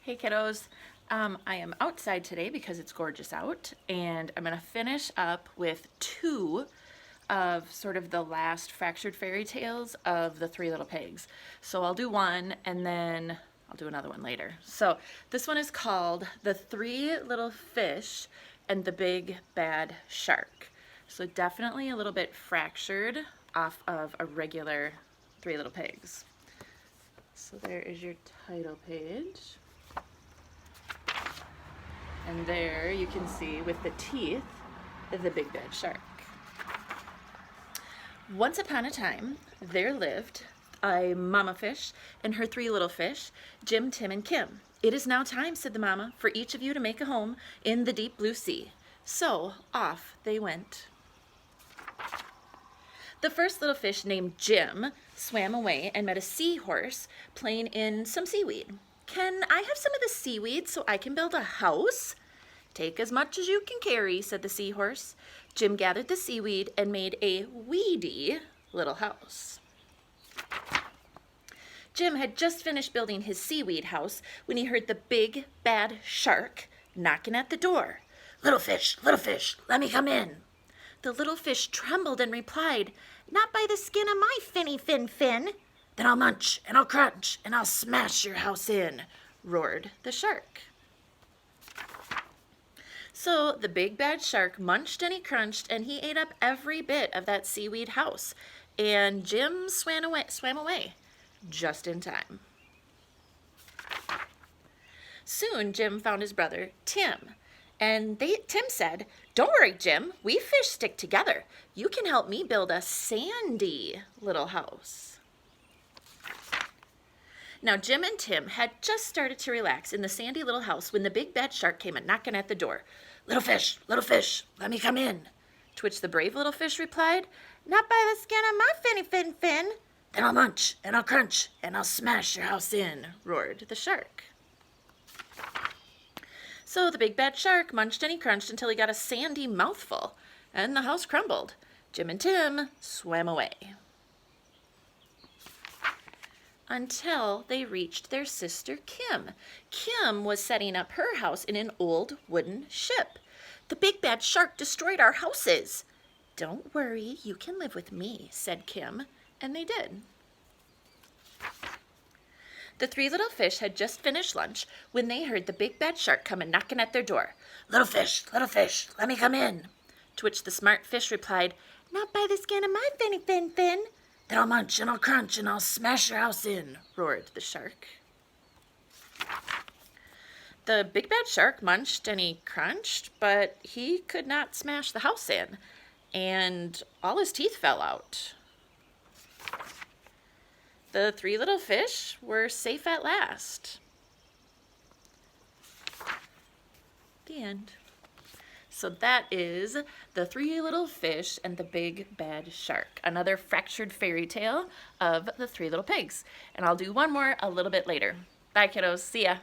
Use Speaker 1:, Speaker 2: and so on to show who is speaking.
Speaker 1: Hey kiddos, I am outside today because it's gorgeous out, and I'm going to finish up with two of sort of the last fractured fairy tales of the Three Little Pigs. So I'll do one and then I'll do another one later. So this one is called The Three Little Fish and the Big Bad Shark. So definitely a little bit fractured off of a regular Three Little Pigs. So there is your title page. And there you can see with the teeth the big bad shark. Once upon a time, there lived a mama fish and her three little fish, Jim, Tim, and Kim. It is now time, said the mama, for each of you to make a home in the deep blue sea. So off they went. The first little fish, named Jim, swam away and met a seahorse playing in some seaweed. Can I have some of the seaweed so I can build a house? Take as much as you can carry, said the seahorse. Jim gathered the seaweed and made a weedy little house. Jim had just finished building his seaweed house when he heard the big bad shark knocking at the door. Little fish, let me come in. The little fish trembled and replied, Not by the skin of my finny fin. Then I'll munch and I'll crunch and I'll smash your house in, roared the shark. So the big bad shark munched and he crunched and he ate up every bit of that seaweed house. And Jim swam away just in time. Soon Jim found his brother Tim. And Tim said, Don't worry, Jim, we fish stick together. You can help me build a sandy little house. Now, Jim and Tim had just started to relax in the sandy little house when the big bad shark came a-knocking at the door. Little fish, let me come in. To which the brave little fish replied, Not by the skin of my finny fin. Then I'll munch and I'll crunch and I'll smash your house in, roared the shark. So the big bad shark munched and he crunched until he got a sandy mouthful, and the house crumbled. Jim and Tim swam away until they reached their sister Kim. Kim was setting up her house in an old wooden ship. The big bad shark destroyed our houses. Don't worry, you can live with me, said Kim, and they did. The three little fish had just finished lunch when they heard the big bad shark come knocking at their door. Little fish, let me come in. To which the smart fish replied, Not by the skin of my finny fin. Then I'll munch and I'll crunch and I'll smash your house in, roared the shark. The big bad shark munched and he crunched, but he could not smash the house in, and all his teeth fell out. The three little fish were safe at last. The end. So that is The Three Little Fish and the Big Bad Shark, another fractured fairy tale of the Three Little Pigs. And I'll do one more a little bit later. Bye, kiddos. See ya.